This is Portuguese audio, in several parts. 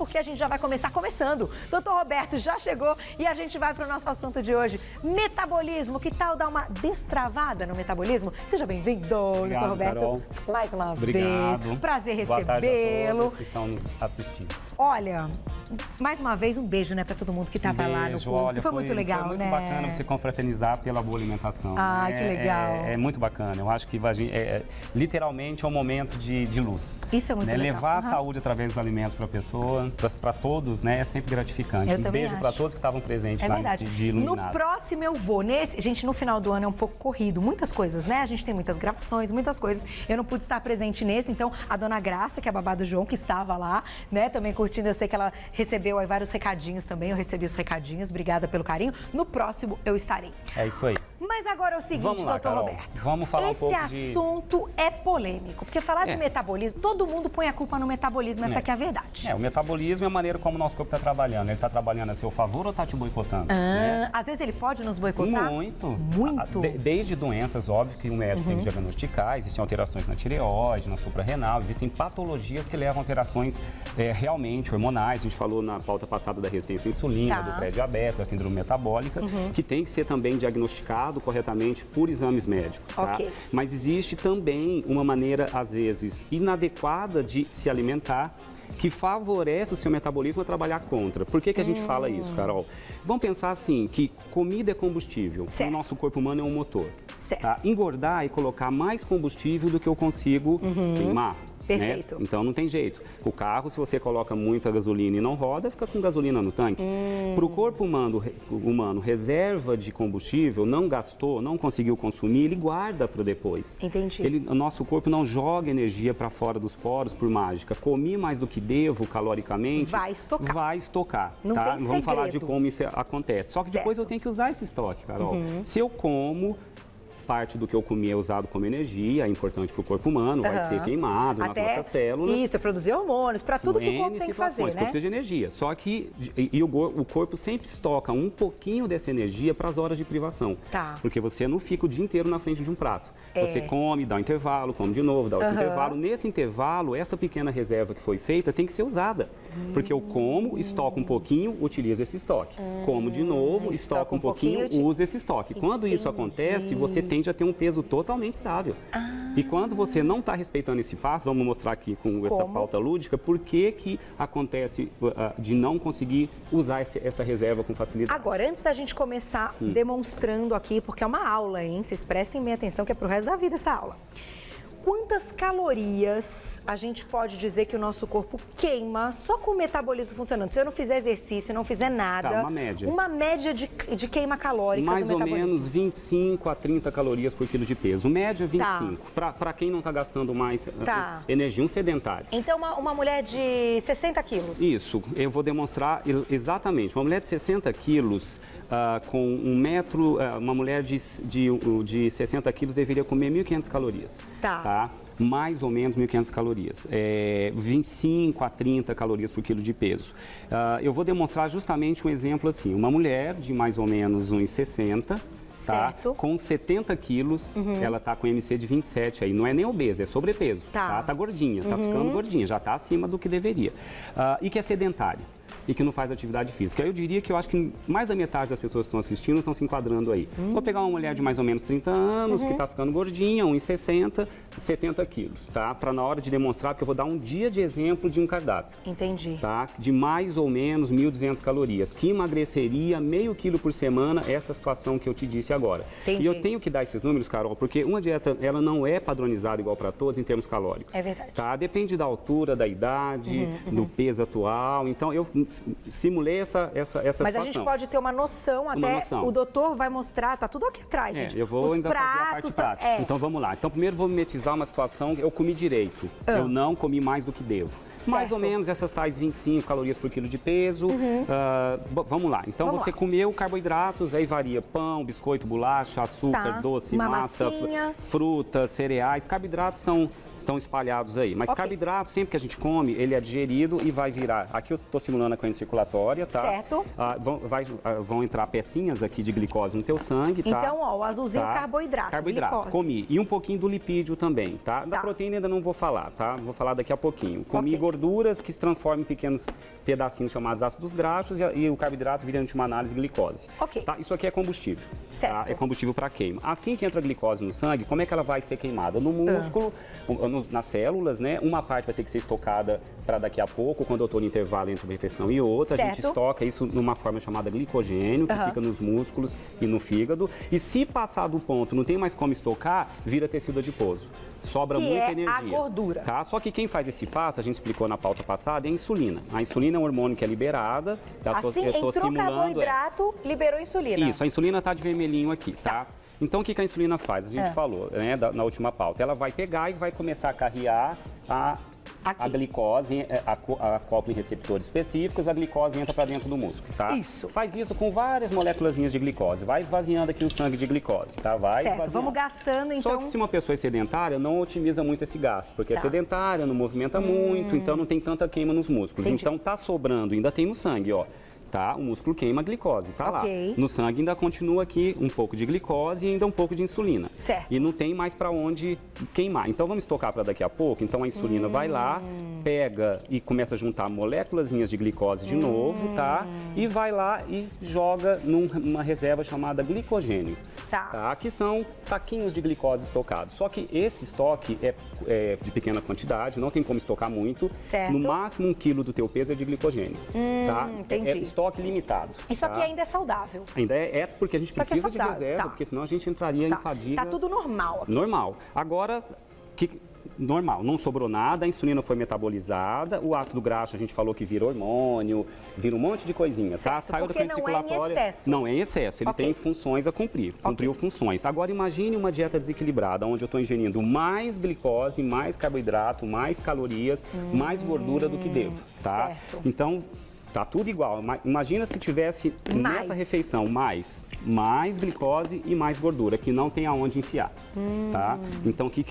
porque a gente já vai começar começando. Doutor Roberto já chegou e a gente vai para o nosso assunto de hoje, metabolismo. Que tal dar uma destravada no metabolismo? Seja bem-vindo, doutor Roberto. Carol. Mais uma Obrigado. vez. Prazer Boa tarde a recebê-lo. todos que estão nos assistindo. Olha, mais uma vez um beijo, né, para todo mundo que estava lá no curso. Olha, foi muito legal, foi muito né? bacana você confraternizar pela boa alimentação. Ah, que legal. É muito bacana. Eu acho que literalmente é um momento de luz. Isso é muito legal. Levar a saúde através dos alimentos para a pessoa, para todos, né, é sempre gratificante. Eu também beijo para todos que estavam presentes lá nesse dia iluminado. No próximo eu vou. Gente, no final do ano é um pouco corrido. Muitas coisas, né? A gente tem muitas gravações, muitas coisas. Eu não pude estar presente nesse, então a dona Graça, que é a babá do João, que estava lá, né, também curtindo. Eu sei que ela recebeu aí vários recadinhos também. Eu recebi os recadinhos. Obrigada pelo carinho. No próximo eu estarei. É isso aí. Mas agora é o seguinte, vamos lá, doutor Carol. Roberto. Vamos falar um pouco Esse assunto é polêmico, porque falar de metabolismo, todo mundo põe a culpa no metabolismo, essa que é a verdade. O metabolismo é a maneira como o nosso corpo está trabalhando. Ele está trabalhando a seu favor ou está te boicotando? Às vezes ele pode nos boicotar? Muito. Muito? Desde doenças, óbvio, que o médico tem que diagnosticar, existem alterações na tireoide, na suprarrenal, existem patologias que levam a alterações realmente hormonais. A gente falou na pauta passada da resistência à insulina, do pré-diabetes, da síndrome metabólica, que tem que ser também diagnosticado corretamente por exames médicos. Tá? Mas existe também uma maneira, às vezes, inadequada de se alimentar, que favorece o seu metabolismo a trabalhar contra. Por que a gente fala isso, Carol? Vamos pensar assim, que comida é combustível, o nosso corpo humano é um motor. Tá? Engordar e colocar mais combustível do que eu consigo queimar. Perfeito. Né? Então não tem jeito. O carro, se você coloca muita gasolina e não roda, fica com gasolina no tanque. Para o corpo humano, reserva de combustível, não gastou, não conseguiu consumir, ele guarda para depois. Entendi. O nosso corpo não joga energia para fora dos poros por mágica. Comi mais do que devo caloricamente. Vai estocar. Vai estocar. Não tá? tem Vamos falar de segredo. como isso acontece. Só que depois eu tenho que usar esse estoque, Carol. Se eu como, parte do que eu comi é usado como energia, é importante para o corpo humano, vai ser queimado nas nossas células. Isso, é produzir hormônios, para tudo que o corpo tem que fazer, né? O corpo precisa de energia. Só que o corpo sempre estoca um pouquinho dessa energia para as horas de privação. Porque você não fica o dia inteiro na frente de um prato. Você come, dá um intervalo, come de novo, dá outro intervalo. Nesse intervalo, essa pequena reserva que foi feita tem que ser usada. Porque eu como, estoco um pouquinho, utilizo esse estoque. Como de novo, estoco um pouquinho, uso esse estoque. Quando isso acontece, você tende a ter um peso totalmente estável. E quando você não está respeitando esse passo, vamos mostrar aqui com essa pauta lúdica, por que acontece de não conseguir usar essa reserva com facilidade. Agora, antes da gente começar demonstrando aqui, porque é uma aula, hein? Vocês prestem bem atenção que é pro resto da vida essa aula. Quantas calorias a gente pode dizer que o nosso corpo queima só com o metabolismo funcionando? Se eu não fizer exercício, não fizer nada... uma média. Uma média de queima calórica mais do metabolismo. Mais ou menos 25 a 30 calorias por quilo de peso. Média, 25. Para quem não está gastando mais energia, um sedentário. Então, uma mulher de 60 quilos. Isso. Eu vou demonstrar exatamente. Uma mulher de 60 quilos, com 1 metro... uma mulher de 60 quilos deveria comer 1.500 calorias. Tá? Mais ou menos 1.500 calorias, 25 a 30 calorias por quilo de peso. Eu vou demonstrar justamente um exemplo assim, uma mulher de mais ou menos 1,60, tá? Com 70 quilos, ela tá com MC de 27 aí, não é nem obesa, é sobrepeso, tá gordinha, tá ficando gordinha, já tá acima do que deveria, e que é sedentária. E que não faz atividade física. Eu diria que eu acho que mais da metade das pessoas que estão assistindo estão se enquadrando aí. Vou pegar uma mulher de mais ou menos 30 anos, que está ficando gordinha, 1,60, 70 quilos, tá? Para na hora de demonstrar, porque eu vou dar um dia de exemplo de um cardápio. Entendi. Tá? De mais ou menos 1.200 calorias, que emagreceria meio quilo por semana, essa situação que eu te disse agora. Entendi. E eu tenho que dar esses números, Carol, porque uma dieta, ela não é padronizada igual para todos em termos calóricos. É verdade. Tá? Depende da altura, da idade, do peso atual. Então, eu simulei essa situação. Mas a gente pode ter uma noção, o doutor vai mostrar, tá tudo aqui atrás, gente. Eu vou ainda fazer a parte prática. Então vamos lá. Então primeiro vou mimetizar uma situação que eu comi direito. Eu não comi mais do que devo. Mais ou menos essas tais 25 calorias por quilo de peso. Vamos lá. Então você comeu carboidratos, aí varia pão, biscoito, bolacha, açúcar, doce, massa, frutas, cereais. Carboidratos estão espalhados aí. Mas carboidrato, sempre que a gente come, ele é digerido e vai virar. Aqui eu estou simulando a corrente circulatória, tá? Certo. Vão entrar pecinhas aqui de glicose no teu sangue, tá? Então, ó, o azulzinho carboidrato. Carboidrato, glicose. Comi. E um pouquinho do lipídio também, tá? Da proteína ainda não vou falar, tá? Vou falar daqui a pouquinho. Comi gordura gorduras que se transformam em pequenos pedacinhos chamados ácidos graxos e o carboidrato vira, em última análise, glicose. Ok. Tá? Isso aqui é combustível. Certo. Tá? É combustível para queima. Assim que entra a glicose no sangue, como é que ela vai ser queimada? No músculo, nas células, né? Uma parte vai ter que ser estocada para daqui a pouco, quando eu estou no intervalo entre uma refeição e outra. Certo. A gente estoca isso numa forma chamada glicogênio, que fica nos músculos e no fígado. E se passar do ponto, não tem mais como estocar, vira tecido adiposo. Sobra muita energia. A gordura. Tá? Só que quem faz esse passo, a gente explicou na pauta passada, é a insulina. A insulina é um hormônio que é liberada. Assim, eu tô entrou simulando. Carboidrato, liberou insulina. Isso, a insulina está de vermelhinho aqui, tá? Então, o que a insulina faz? A gente falou, né, na última pauta. Ela vai pegar e vai começar a carrear a glicose, acopla em receptores específicos, a glicose entra para dentro do músculo, tá? Isso. Faz isso com várias moléculazinhas de glicose. Vai esvaziando aqui o sangue de glicose, tá? Vai esvaziando. Vamos gastando, então... Só que se uma pessoa é sedentária, não otimiza muito esse gasto, porque é sedentária, não movimenta muito, então não tem tanta queima nos músculos. Entendi. Então, tá sobrando, ainda tem no sangue, ó. Tá? O músculo queima a glicose, tá lá. No sangue ainda continua aqui um pouco de glicose e ainda um pouco de insulina. Certo. E não tem mais para onde queimar. Então vamos estocar para daqui a pouco. Então a insulina vai lá, pega e começa a juntar moléculazinhas de glicose de novo, tá? E vai lá e joga numa reserva chamada glicogênio. Tá? Que são saquinhos de glicose estocados. Só que esse estoque é de pequena quantidade, não tem como estocar muito. Certo. No máximo 1 quilo do teu peso é de glicogênio. Tá? Entendi. É estoque limitado. Isso aqui ainda é saudável. Ainda é porque a gente precisa de reserva, tá. porque senão a gente entraria em fadiga. Tá tudo normal aqui. Normal. Agora, normal, não sobrou nada, a insulina foi metabolizada, o ácido graxo a gente falou que vira hormônio, vira um monte de coisinha, tá? Saiu da corrente circulatória. Não é em excesso. Não é em excesso, ele tem funções a cumprir, cumpriu funções. Agora imagine uma dieta desequilibrada, onde eu estou ingerindo mais glicose, mais carboidrato, mais calorias, mais gordura do que devo, tá? Certo. Então, tá tudo igual. Imagina se tivesse nessa refeição mais glicose e mais gordura, que não tem aonde enfiar, tá? Então, o que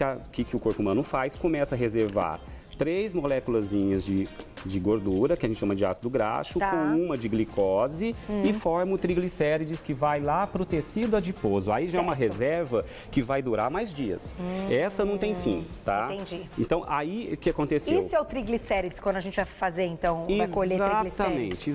o corpo humano faz? Começa a reservar 3 moléculazinhas de gordura, que a gente chama de ácido graxo, com uma de glicose e forma o triglicérides que vai lá para o tecido adiposo. Aí já é uma reserva que vai durar mais dias. Essa não tem fim, tá? Entendi. Então, aí o que aconteceu? Isso é o triglicérides, quando a gente vai fazer, então, vai colher triglicérides?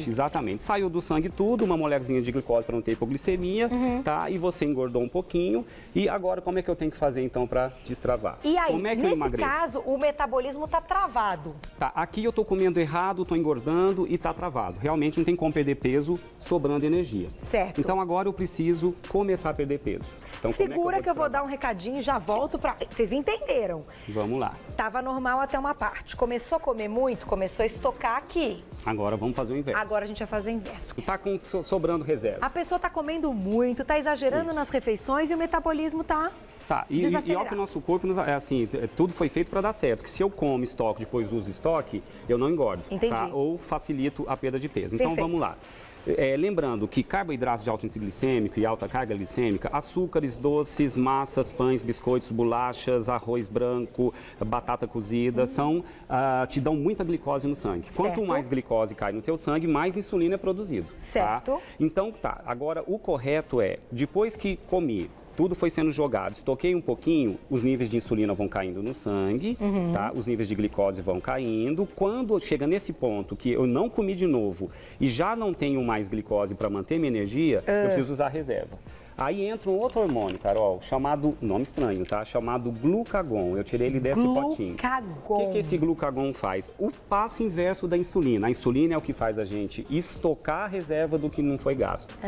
Exatamente. Saiu do sangue tudo, uma moléculazinha de glicose para não ter hipoglicemia, tá? E você engordou um pouquinho. E agora, como é que eu tenho que fazer, então, para destravar? E aí, como é que eu nesse emagreço? caso, o metabolismo está travado. Tá, aqui eu estou comendo errado, estou engordando e está travado. Realmente não tem como perder peso sobrando energia. Certo. Então agora eu preciso começar a perder peso. Então, Segura que eu vou dar um recadinho e já volto para... Vocês entenderam? Vamos lá. Tava normal até uma parte. Começou a comer muito, começou a estocar aqui. Agora vamos fazer o inverso. Agora a gente vai fazer o inverso. Tá sobrando reserva. A pessoa tá comendo muito, tá exagerando nas refeições e o metabolismo tá... Tá, e olha que o nosso corpo, tudo foi feito para dar certo. Que se eu como estoque, depois uso estoque, eu não engordo. Entendi. Tá? Ou facilito a perda de peso. Então Perfeito. vamos lá. Lembrando que carboidratos de alto índice glicêmico e alta carga glicêmica, açúcares, doces, massas, pães, biscoitos, bolachas, arroz branco, batata cozida, te dão muita glicose no sangue. Certo. Quanto mais glicose cai no teu sangue, mais insulina é produzido. Certo. Tá? Então, agora o correto é, depois que comi, tudo foi sendo jogado, estoquei um pouquinho, os níveis de insulina vão caindo no sangue, tá? Os níveis de glicose vão caindo. Quando chega nesse ponto que eu não comi de novo e já não tenho mais glicose para manter minha energia, eu preciso usar reserva. Aí entra um outro hormônio, Carol, chamado, nome estranho, tá? Chamado glucagon. Eu tirei ele desse potinho. O que esse glucagon faz? O passo inverso da insulina. A insulina é o que faz a gente estocar a reserva do que não foi gasto.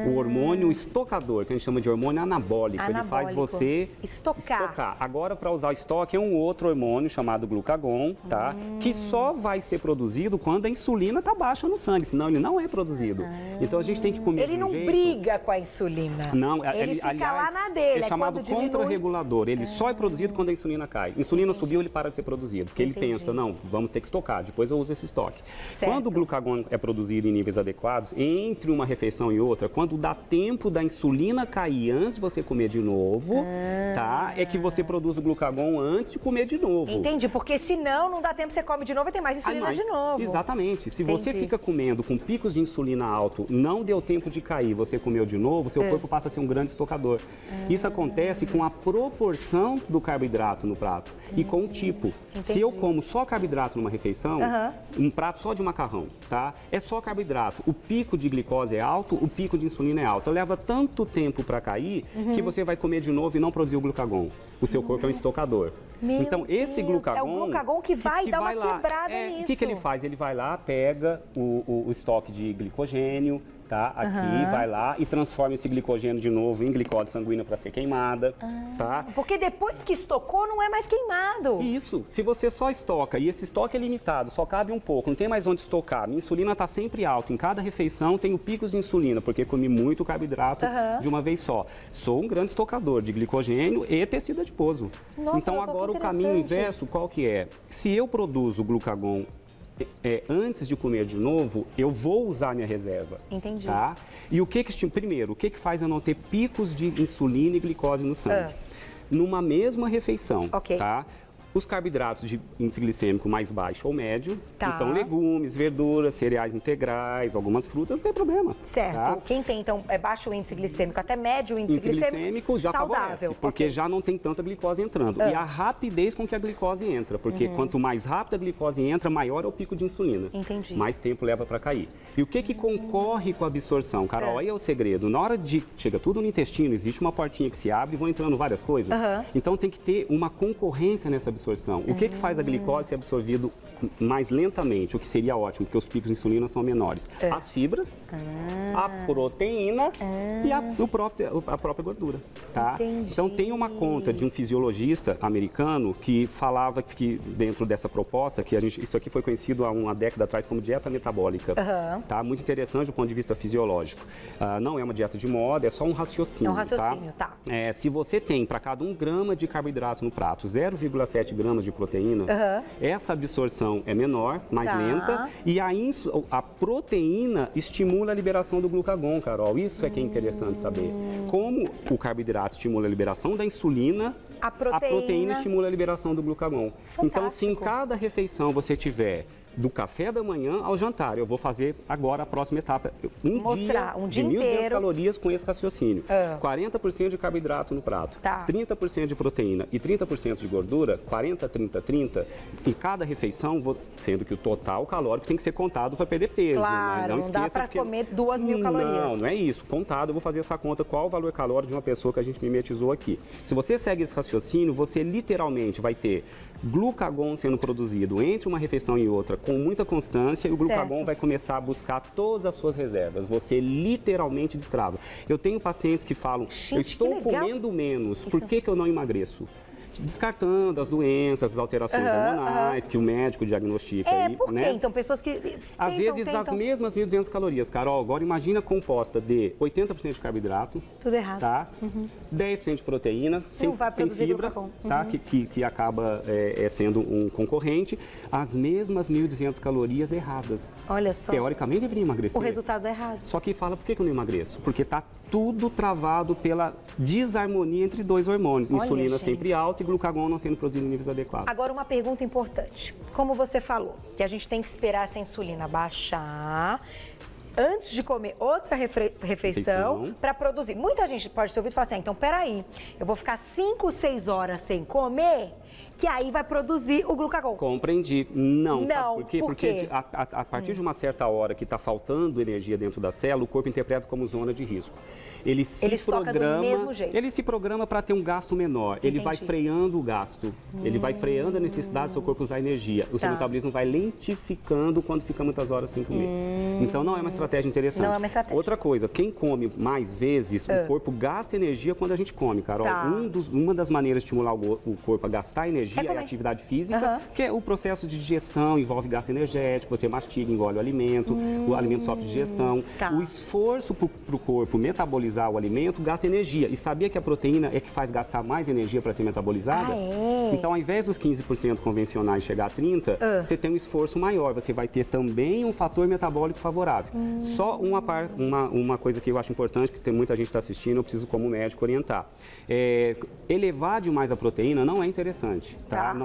O hormônio estocador, que a gente chama de hormônio anabólico, ele faz você estocar. Agora, para usar o estoque, é um outro hormônio chamado glucagon, tá? Que só vai ser produzido quando a insulina tá baixa no sangue, senão ele não é produzido. Então, a gente tem que comer Ele não briga com a insulina. Não, ele fica aliás, lá na dele. é chamado contrarregulador. Ele só é produzido quando a insulina cai. Insulina subiu, ele para de ser produzido. Porque ele pensa, não, vamos ter que estocar, depois eu uso esse estoque. Certo. Quando o glucagon é produzido em níveis adequados, entre uma refeição e outra, quando dá tempo da insulina cair antes de você comer de novo, tá? É que você produz o glucagon antes de comer de novo. Entendi, porque senão não dá tempo, você come de novo e tem mais insulina de novo. Exatamente. Se você fica comendo com picos de insulina alto, não deu tempo de cair, você comeu de novo, seu corpo passa passa a ser um grande estocador. Isso acontece com a proporção do carboidrato no prato e com o tipo. Se eu como só carboidrato numa refeição, um prato só de macarrão, tá? É só carboidrato. O pico de glicose é alto, o pico de insulina é alto. Leva tanto tempo para cair que você vai comer de novo e não produzir o glucagon. O seu corpo é um estocador. Então, esse glucagon... É o glucagon que vai dar uma quebrada nisso. O que ele faz? Ele vai lá, pega o estoque de glicogênio, tá? Aqui, vai lá e transforma esse glicogênio de novo em glicose sanguínea para ser queimada, tá? Porque depois que estocou, não é mais queimado. Isso. Se você só estoca e esse estoque é limitado, só cabe um pouco, não tem mais onde estocar, minha insulina está sempre alta. Em cada refeição tenho picos de insulina, porque comi muito carboidrato de uma vez só. Sou um grande estocador de glicogênio e tecido adiposo. Nossa, então, agora o caminho inverso, qual que é? Se eu produzo glucagon antes de comer de novo, eu vou usar minha reserva. Entendi. Tá? E primeiro, o que faz eu não ter picos de insulina e glicose no sangue? Numa mesma refeição, tá? Os carboidratos de índice glicêmico mais baixo ou médio, então legumes, verduras, cereais integrais, algumas frutas, não tem problema. Certo. Tá? Quem tem, então, baixo índice glicêmico, até médio índice glicêmico já saudável. Favorece, porque já não tem tanta glicose entrando. E a rapidez com que a glicose entra, porque quanto mais rápido a glicose entra, maior é o pico de insulina. Entendi. Mais tempo leva para cair. E o que concorre com a absorção? Carol, aí é o segredo. Na hora de... Chega tudo no intestino, existe uma portinha que se abre e vão entrando várias coisas. Então tem que ter uma concorrência nessa absorção. O que faz a glicose ser absorvido mais lentamente, o que seria ótimo, porque os picos de insulina são menores? As fibras, a proteína e a própria gordura, tá? Então tem uma conta de um fisiologista americano que falava que dentro dessa proposta, que isso aqui foi conhecido há uma década atrás como dieta metabólica, tá? Muito interessante do ponto de vista fisiológico. Não é uma dieta de moda, é só um raciocínio, tá? Se você tem para cada 1 grama de carboidrato no prato, 0,7 gramas de proteína, essa absorção é menor, mais lenta, e a proteína estimula a liberação do glucagon, Carol. Isso é que é interessante saber. Como o carboidrato estimula a liberação da insulina, a proteína estimula a liberação do glucagon. Então, se em cada refeição você tiver do café da manhã ao jantar, eu vou fazer agora a próxima etapa, um dia de 1.200 calorias com esse raciocínio. 40% de carboidrato no prato, 30% de proteína e 30% de gordura, 40, 30, 30, em cada refeição, sendo que o total calórico tem que ser contado para perder peso. Claro, não dá para comer 2.000 calorias. Não é isso. Contado, eu vou fazer essa conta, qual o valor calórico de uma pessoa que a gente mimetizou aqui. Se você segue esse raciocínio, você literalmente vai ter glucagon sendo produzido entre uma refeição e outra com muita constância, e o glucagon vai começar a buscar todas as suas reservas. Você literalmente destrava. Eu tenho pacientes que falam, eu estou comendo menos, por que eu não emagreço? Descartando as doenças, as alterações hormonais que o médico diagnostica. Por quê? Então, pessoas que às vezes as mesmas 1.200 calorias, Carol. Agora, imagina composta de 80% de carboidrato. Tudo errado. Tá? 10% de proteína, sem fibra, tá? Que acaba sendo um concorrente. As mesmas 1.200 calorias erradas. Olha só. Teoricamente, deveria emagrecer. O resultado é errado. Só que fala, por que eu não emagreço? Porque está tudo travado pela desarmonia entre dois hormônios. Insulina sempre alta e glucagon não sendo produzido em níveis adequados. Agora, uma pergunta importante. Como você falou, que a gente tem que esperar essa insulina baixar antes de comer outra refeição para produzir. Muita gente pode ter ouvido e falar assim, então, peraí, eu vou ficar 5, 6 horas sem comer, que aí vai produzir o glucagon. Compreendi. Não, sabe por quê? Porque a partir de uma certa hora que está faltando energia dentro da célula, o corpo interpreta como zona de risco. Ele se programa para ter um gasto menor. Ele vai freando o gasto. Ele vai freando a necessidade do seu corpo usar energia. O seu metabolismo vai lentificando quando fica muitas horas sem comer. Então não é uma estratégia interessante. Não é uma estratégia. Outra coisa, quem come mais vezes, o corpo gasta energia quando a gente come, Carol. Uma das maneiras de estimular o corpo a gastar energia é a atividade física, que é o processo de digestão, envolve gasto energético, você mastiga, engole o alimento sofre digestão. O esforço para o corpo metabolizar o alimento gasta energia. E sabia que a proteína é que faz gastar mais energia para ser metabolizada? Então, ao invés dos 15% convencionais chegar a 30%, você tem um esforço maior. Você vai ter também um fator metabólico favorável. Só uma coisa que eu acho importante, que tem muita gente que está assistindo, eu preciso, como médico, orientar. Elevar demais a proteína não é interessante. tá?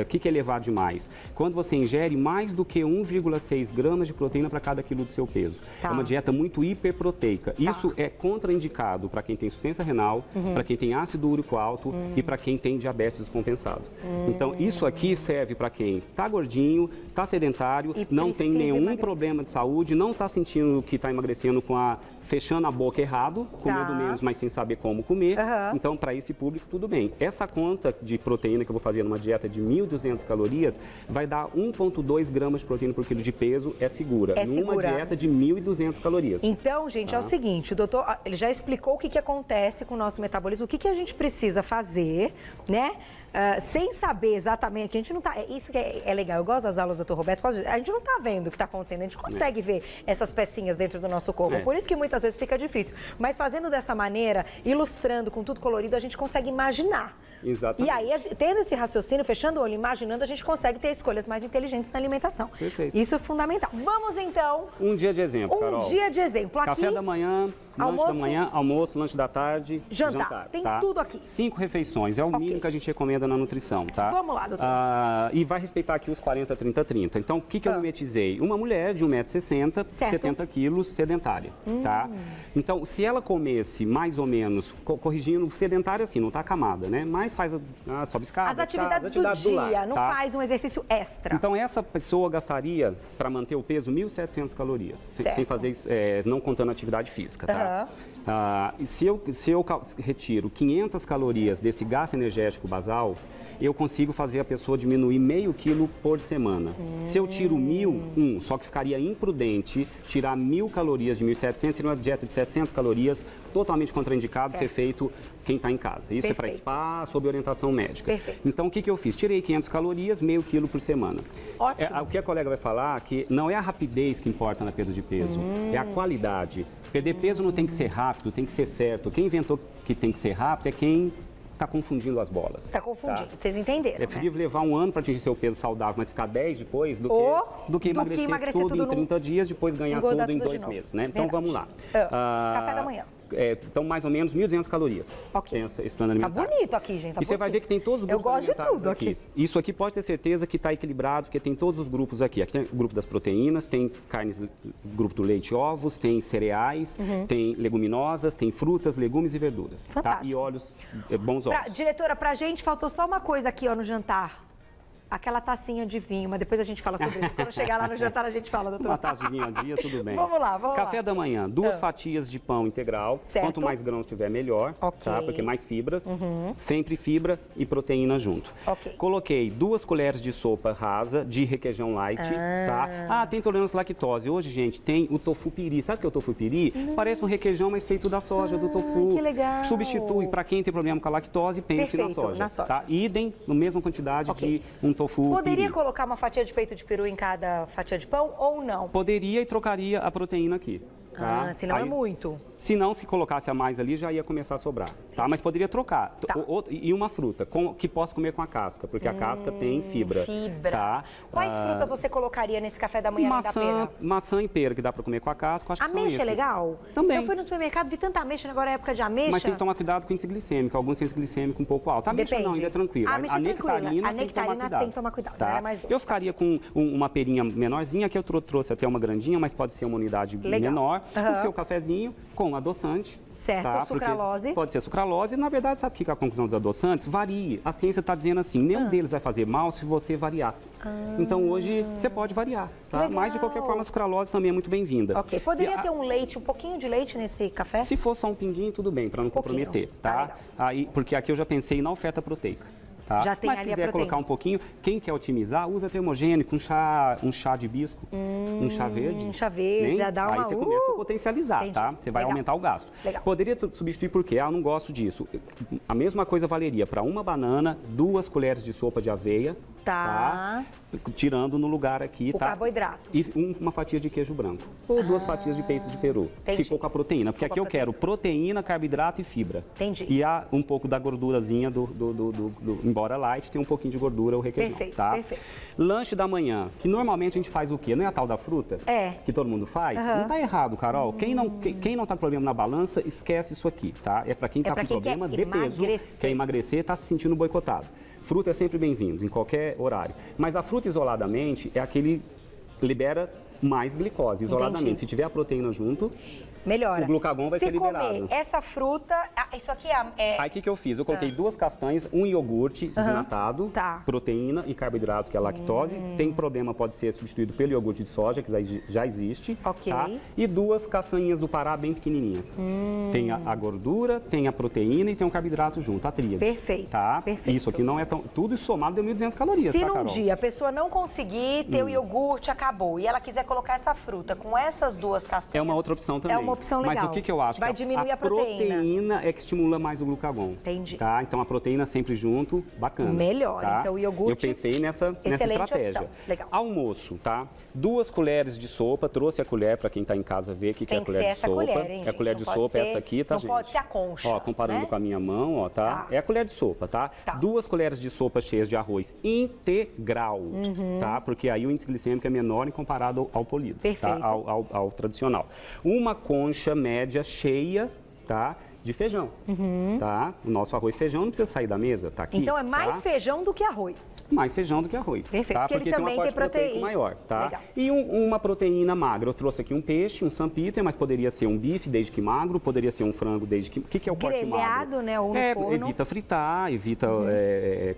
O que é elevado demais? Quando você ingere mais do que 1,6 gramas de proteína para cada quilo do seu peso. É uma dieta muito hiperproteica. Isso é contraindicado para quem tem insuficiência renal, para quem tem ácido úrico alto e para quem tem diabetes descompensado. Então, isso aqui serve para quem está gordinho, está sedentário, não tem nenhum problema de saúde, não está sentindo que está emagrecendo fechando a boca errado, comendo menos, mas sem saber como comer. Então, para esse público, tudo bem. Essa conta de proteína que eu vou fazer numa dieta de 1.200 calorias vai dar 1,2 gramas de proteína por quilo de peso, é segura. Numa dieta de 1.200 calorias. Então, gente, é o seguinte, o doutor, ele já explicou o que acontece com o nosso metabolismo, o que a gente precisa fazer, né? Sem saber exatamente, que a gente não tá, isso que é legal, eu gosto das aulas do Dr. Roberto, a gente não tá vendo o que está acontecendo, a gente consegue ver essas pecinhas dentro do nosso corpo, por isso que muitas vezes fica difícil, mas fazendo dessa maneira, ilustrando com tudo colorido, a gente consegue imaginar. Exatamente. E aí, tendo esse raciocínio, fechando o olho, imaginando, a gente consegue ter escolhas mais inteligentes na alimentação. Perfeito. Isso é fundamental. Vamos então... Um dia de exemplo, Carol. Um dia de exemplo. Aqui, café da manhã, lanche da manhã, almoço, lanche da tarde, jantar. Tem tudo aqui. 5 refeições, é o mínimo que a gente recomenda na nutrição, tá? Vamos lá, doutor. E vai respeitar aqui os 40, 30, 30. Então, o que eu mimetizei? Uma mulher de 1,60 m, 70 quilos, sedentária, tá? Então, se ela comesse mais ou menos, corrigindo, sedentária assim, não tá acamada, né? Mas faz, sobe escada, as atividades do dia, não faz um exercício extra. Então, essa pessoa gastaria, para manter o peso, 1.700 calorias, sem fazer, não contando atividade física, tá? Se eu retiro 500 calorias desse gasto energético basal, eu consigo fazer a pessoa diminuir meio quilo por semana. Se eu tiro 1.000, só que ficaria imprudente tirar 1.000 calorias de 1.700, seria uma dieta de 700 calorias, totalmente contraindicado ser feito quem está em casa. Isso é para spa, sob orientação médica. Então, o que eu fiz? Tirei 500 calorias, meio quilo por semana. Ótimo. O que a colega vai falar é que não é a rapidez que importa na perda de peso, é a qualidade. Perder peso não tem que ser rápido, tem que ser certo. Quem inventou que tem que ser rápido é quem está confundindo as bolas. Está confundindo, vocês entenderam, É preferível levar um ano para atingir seu peso saudável, mas ficar 10 depois, do que emagrecer tudo em 30 dias, depois ganhar tudo em 2 meses, né? Então, vamos lá. Café da manhã. Então, mais ou menos 1.200 calorias. Tem esse plano alimentar. Tá bonito aqui, gente. E você vai ver que tem todos os grupos alimentares. Eu gosto de tudo aqui. Isso aqui pode ter certeza que está equilibrado, porque tem todos os grupos aqui. Aqui tem o grupo das proteínas, tem carnes, grupo do leite e ovos, tem cereais, tem leguminosas, tem frutas, legumes e verduras. Tá? E óleos, bons óleos. Diretora, pra gente faltou só uma coisa aqui no jantar. Aquela tacinha de vinho, mas depois a gente fala sobre isso. Quando chegar lá no jantar, a gente fala, doutor. Uma taça de vinho ao dia, tudo bem. Vamos lá. Café da manhã, 2 fatias de pão integral. Quanto mais grãos tiver, melhor. Tá? Porque mais fibras. Sempre fibra e proteína junto. Coloquei 2 colheres de sopa rasa de requeijão light. Tá? Tem intolerância à lactose. Hoje, gente, tem o tofu piri. Sabe o que é o tofu piri? Parece um requeijão, mas feito da soja, do tofu. Que legal. Substitui. Para quem tem problema com a lactose, pense na soja. Tá? Idem, na mesma quantidade de um tofu. Poderia colocar uma fatia de peito de peru em cada fatia de pão ou não? Poderia e trocaria a proteína aqui. Tá? Se não é muito. Se não, se colocasse a mais ali, já ia começar a sobrar. Tá? Mas poderia trocar. E uma fruta que posso comer com a casca, porque a casca tem fibra. Tá? Quais frutas você colocaria nesse café da manhã da pera? Maçã e pera, que dá para comer com a casca. Acho que são ameixa é legal? Também. Eu fui no supermercado, vi tanta ameixa, agora é época de ameixa. Mas tem que tomar cuidado com o índice glicêmico. Alguns têm índice glicêmico um pouco alto. A ameixa não, ainda é tranquilo. A nectarina tem que tomar cuidado. Tá? Eu ficaria com uma perinha menorzinha, que eu trouxe até uma grandinha, mas pode ser uma unidade menor. O seu cafezinho com adoçante. Certo, tá? Sucralose. Pode ser sucralose. Na verdade, sabe o que é a conclusão dos adoçantes? Varie. A ciência está dizendo assim, nenhum deles vai fazer mal se você variar. Então, hoje, você pode variar. Tá? Mas, de qualquer forma, a sucralose também é muito bem-vinda. Poderia ter um leite, um pouquinho de leite nesse café? Se for só um pinguinho, tudo bem, para não comprometer. Tá? Porque aqui eu já pensei na oferta proteica. Tá? Já tem mas se ali quiser colocar um pouquinho, quem quer otimizar, usa termogênico, um chá de hibisco, um chá verde. Um chá verde, já dá uma... Aí você começa a potencializar, tá? Você vai aumentar o gasto. Poderia substituir por quê? Não gosto disso. A mesma coisa valeria para uma banana, 2 colheres de sopa de aveia, tá? Tirando no lugar aqui, o carboidrato. E uma fatia de queijo branco. Ou 2 fatias de peito de peru. Ficou com a proteína. Porque aqui eu quero proteína, carboidrato e fibra. E há um pouco da gordurazinha embora light, tem um pouquinho de gordura o requeijão, tá? Lanche da manhã, que normalmente a gente faz o quê? Não é a tal da fruta? Que todo mundo faz? Não tá errado, Carol. Quem não tá com problema na balança, esquece isso aqui, tá? É para quem tá com problema de peso, quer emagrecer, tá se sentindo boicotado. fruta é sempre bem-vindo, em qualquer horário. Mas a fruta isoladamente é aquele libera mais glicose, isoladamente. Entendi. Se tiver a proteína junto, melhora. O glucagon vai ser liberado. Se comer essa fruta, isso aqui é... Aí o que eu fiz? Eu coloquei 2 castanhas, um iogurte desnatado, Tá. proteína e carboidrato, que é a lactose. Tem problema, pode ser substituído pelo iogurte de soja, que já existe. Ok. Tá? E 2 castanhinhas do Pará bem pequenininhas. Tem a gordura, tem a proteína e tem o carboidrato junto, a tríade. Perfeito, Tá? perfeito. Isso aqui não é tão... Tudo isso somado deu 1.200 calorias, Se tá, num Carol? dia a pessoa não conseguir ter o iogurte, acabou, e ela quiser colocar essa fruta com essas 2 castanhas... É uma outra opção também. É uma opção legal. Mas o que eu acho? Vai Que diminuir a proteína. proteína é que estimula mais o glucagon. Entendi. Tá? Então a proteína sempre junto, bacana. Melhor. Tá? Então o iogurte... Eu pensei nessa estratégia. Opção. Legal. Almoço, tá? 2 colheres de sopa, trouxe a colher para quem está em casa ver o que é a colher de sopa. Colher, hein, é a colher de sopa é essa aqui, tá, não gente? Não pode ser a concha. Ó, comparando né? com a minha mão, ó, tá? É a colher de sopa, tá? 2 colheres de sopa cheias de arroz integral, tá? Porque aí o índice glicêmico é menor em comparado ao polido, perfeito. Tá? Ao tradicional. Uma concha média cheia, tá? De feijão, tá? O nosso arroz e feijão não precisa sair da mesa, tá aqui. Então é mais tá? feijão do que arroz. Mais feijão do que arroz. Perfeito, tá? porque ele tem também uma tem parte proteica maior, tá? Legal. E uma proteína magra. Eu trouxe aqui um peixe, um sampiter, mas poderia ser um bife, desde que magro, poderia ser um frango, desde que... O que é o corte magro? Grelhado, né? Ou no forno. Evita fritar, evita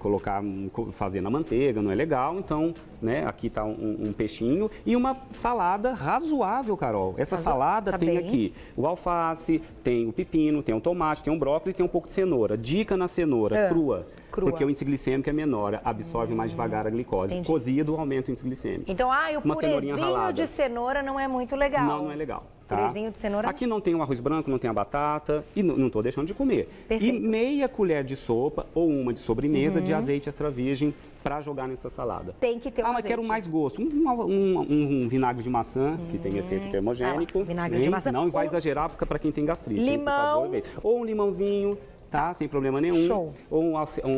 colocar, fazer na manteiga, não é legal. Então, né, aqui tá um peixinho e uma salada razoável, Carol. Essa salada tem aqui o alface, tem o pepino, tem o tomate, tem o brócolis, tem um pouco de cenoura. Dica na cenoura, crua. Porque o índice glicêmico é menor, absorve mais devagar a glicose. Entendi. Cozido aumenta o índice glicêmico. Então, o purezinho de cenoura não é muito legal. Não é legal. Tá? Purezinho de cenoura. Aqui não tem o arroz branco, não tem a batata e não estou deixando de comer. Perfeito. E meia colher de sopa ou uma de sobremesa de azeite extra virgem para jogar nessa salada. Tem que ter um mas azeite. quero mais gosto. Um vinagre de maçã, que tem efeito termogênico. Vinagre de maçã. Não vai exagerar para quem tem gastrite. Limão. Hein, por favor, ou um limãozinho. Tá? Sem problema nenhum. Show. Ou um acerto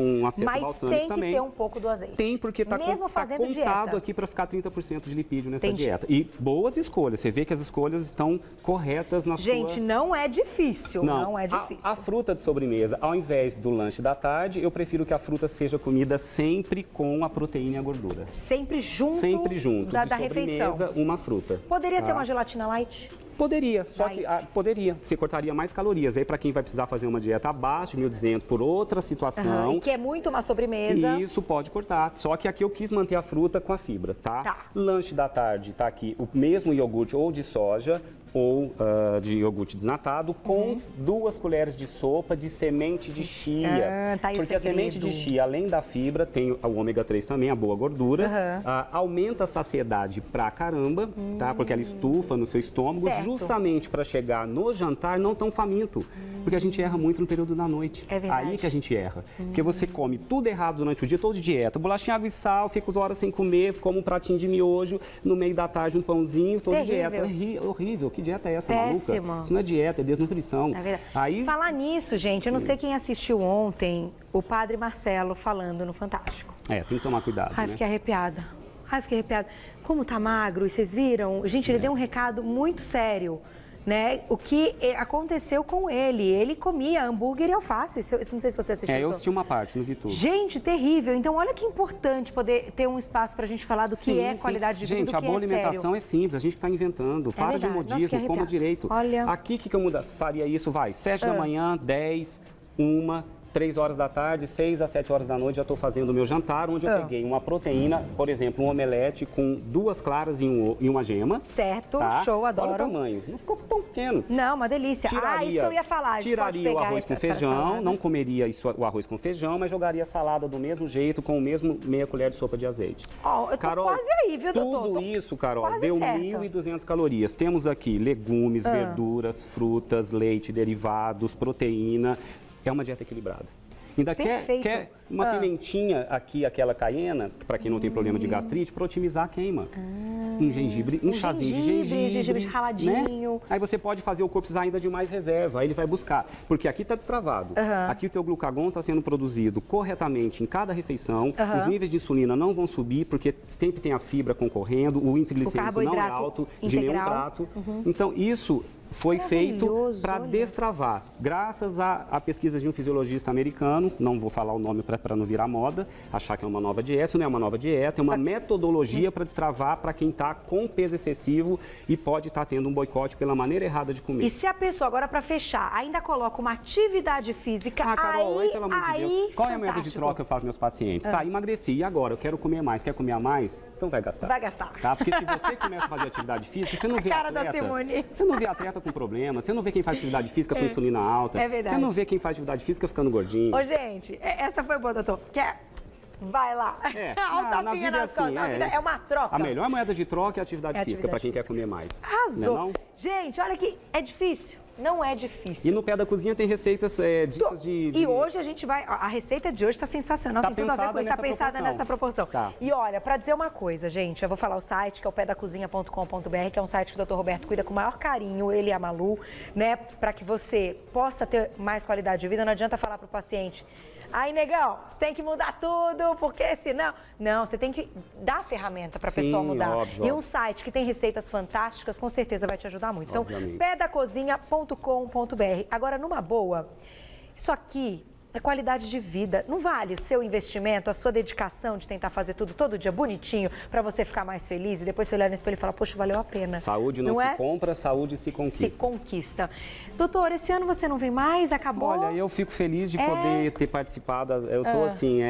Mas balsâmico tem que também. ter um pouco do azeite. Tem, porque está contado dieta. aqui para ficar 30% de lipídio nessa dieta. E boas escolhas. Você vê que as escolhas estão corretas na sua... Gente, não é difícil. Não é difícil. A fruta de sobremesa, ao invés do lanche da tarde, eu prefiro que a fruta seja comida sempre com a proteína e a gordura. Sempre junto, sempre junto. da sobremesa, refeição. Uma fruta. Poderia ser uma gelatina light? Poderia, só que poderia. Você cortaria mais calorias. Aí, para quem vai precisar fazer uma dieta abaixo de 1.200 por outra situação... E que é muito uma sobremesa. Isso, pode cortar. Só que aqui eu quis manter a fruta com a fibra, tá? Lanche da tarde, tá aqui o mesmo iogurte ou de soja ou de iogurte desnatado com 2 colheres de sopa de semente de chia. Porque a semente de chia, além da fibra, tem o ômega 3 também, a boa gordura. Aumenta a saciedade pra caramba, tá? Porque ela estufa no seu estômago, justamente para chegar no jantar não tão faminto. Porque a gente erra muito no período da noite. É verdade. Aí que a gente erra. Porque você come tudo errado durante o dia, todo de dieta. Bolachinha, água e sal, fica horas sem comer, come um pratinho de miojo, no meio da tarde um pãozinho, todo de dieta. É horrível. Que dieta é essa, péssima. Maluca? Isso não é dieta, é desnutrição. É verdade. Aí... Falar nisso, gente, eu não sei quem assistiu ontem o Padre Marcelo falando no Fantástico. Tem que tomar cuidado, Ai, fiquei arrepiada. Como tá magro, e vocês viram? Gente, ele deu um recado muito sério. Né? O que aconteceu com ele? Ele comia hambúrguer e alface. Não sei se você assistiu. Eu assisti uma parte, não vi tudo. Gente, terrível. Então, olha que importante poder ter um espaço para a gente falar do que é qualidade de vida. Gente, a boa alimentação é simples, a gente está inventando. Para de modismo, coma direito. Olha... Aqui, o que eu faria isso? 7 da manhã, 10, 1... 3 horas da tarde, 6 a 7 horas da noite, já estou fazendo o meu jantar, onde eu peguei uma proteína, por exemplo, um omelete com 2 claras e uma gema. Certo, tá? show, adoro. Olha o tamanho, não ficou tão pequeno. Não, uma delícia. Isso que eu ia falar. Tiraria o arroz com feijão, não comeria o arroz com feijão, mas jogaria a salada do mesmo jeito, com o mesmo meia colher de sopa de azeite. Eu tô Carol, quase aí, viu, doutor? Tudo isso, Carol, deu 1.200 calorias. Temos aqui legumes, verduras, frutas, leite, derivados, proteína. É uma dieta equilibrada. Ainda quer uma pimentinha aqui, aquela caiena, para quem não tem problema de gastrite, para otimizar a queima. Um gengibre, um chazinho de gengibre raladinho. Né? Aí você pode fazer o corpo precisar ainda de mais reserva, aí ele vai buscar. Porque aqui está destravado. Aqui o teu glucagon está sendo produzido corretamente em cada refeição. Os níveis de insulina não vão subir, porque sempre tem a fibra concorrendo, o índice glicêmico não é alto de nenhum prato. Então, isso foi feito para destravar. Graças à pesquisa de um fisiologista americano, não vou falar o nome para não virar moda, achar que é uma nova dieta, isso não é uma nova dieta, é uma metodologia para destravar para quem está com peso excessivo e pode estar tendo um boicote pela maneira errada de comer. E se a pessoa, agora para fechar, ainda coloca uma atividade física, Carol, aí, pelo amor de Deus. Qual é a moeda de troca que eu falo para meus pacientes? Tá, emagreci, e agora? Eu quero comer mais. Quer comer a mais? Então vai gastar. Vai gastar. Tá? Porque se você começa a fazer atividade física, você não vê cara atleta. Da Simone. Você não vê atleta com problema, você não vê quem faz atividade física com insulina alta. É verdade. Você não vê quem faz atividade física ficando gordinho. Ô, gente, essa foi boa, doutor. Vai lá. Na vida é assim. É uma troca. A melhor moeda de troca é a atividade física, para quem quer comer mais. Arrasou. Não? Gente, olha que é difícil. Não é difícil. E no Pé da Cozinha tem receitas, dicas de... E hoje a gente vai... A receita de hoje está sensacional, tem tudo a ver com isso, está pensada nessa proporção. Tá. E olha, para dizer uma coisa, gente, eu vou falar o site, que é o pedacozinha.com.br, que é um site que o Dr. Roberto cuida com o maior carinho, ele e a Malu, né, para que você possa ter mais qualidade de vida. Não adianta falar para o paciente... Aí, negão, você tem que mudar tudo, porque senão... Não, você tem que dar a ferramenta para a pessoa mudar. Óbvio, e um site que tem receitas fantásticas, com certeza vai te ajudar muito. Então, obviamente. pedacozinha.com.br. Agora, numa boa, isso aqui é qualidade de vida. Não vale o seu investimento, a sua dedicação de tentar fazer tudo todo dia bonitinho para você ficar mais feliz e depois você olhar no espelho e falar, poxa, valeu a pena. Saúde não se compra, saúde se conquista. Se conquista. Doutor, esse ano você não vem mais? Acabou? Olha, eu fico feliz de poder ter participado. Eu estou assim,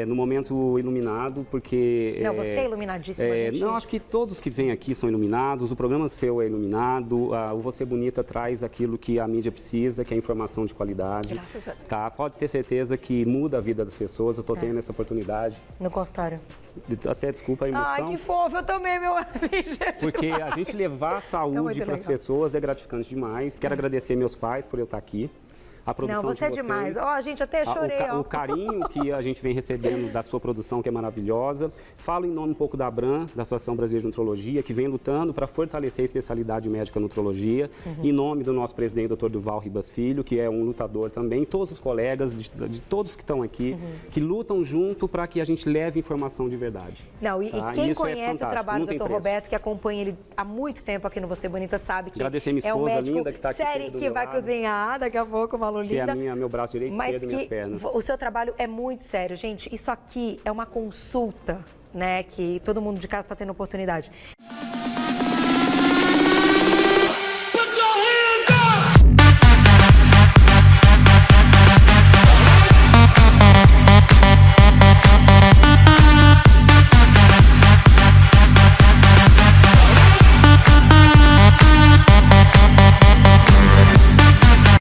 no momento iluminado, porque... Não, você é iluminadíssima, gente. Não, acho que todos que vêm aqui são iluminados, o programa seu é iluminado, o Você Bonita traz aquilo que a mídia precisa, que é informação de qualidade. Graças a Deus. Tá? Pode ter certeza que muda a vida das pessoas, eu estou tendo essa oportunidade. No consultório. Até desculpa a emoção. Ai, que fofo, eu também, meu amigo. Porque a gente levar saúde para as pessoas é gratificante demais. Quero agradecer meus pais por eu estar aqui. A produção não, você de vocês, é demais. Ó, gente, até chorei. O carinho que a gente vem recebendo da sua produção, que é maravilhosa. Falo em nome um pouco da ABRAM, da Associação Brasileira de Nutrologia, que vem lutando para fortalecer a especialidade médica nutrologia. Em nome do nosso presidente, Dr. Duval Ribas Filho, que é um lutador também. Todos os colegas, de todos que estão aqui, que lutam junto para que a gente leve informação de verdade. Não, e tá? quem Isso conhece o trabalho do Dr. preço. Roberto, que acompanha ele há muito tempo aqui no Você Bonita, sabe que agradecer minha esposa, é um médico linda, que está aqui sério, que vai cozinhar daqui a pouco, Malu linda. Que é meu braço direito, esquerdo e minhas pernas. O seu trabalho é muito sério, gente. Isso aqui é uma consulta, né, que todo mundo de casa está tendo oportunidade.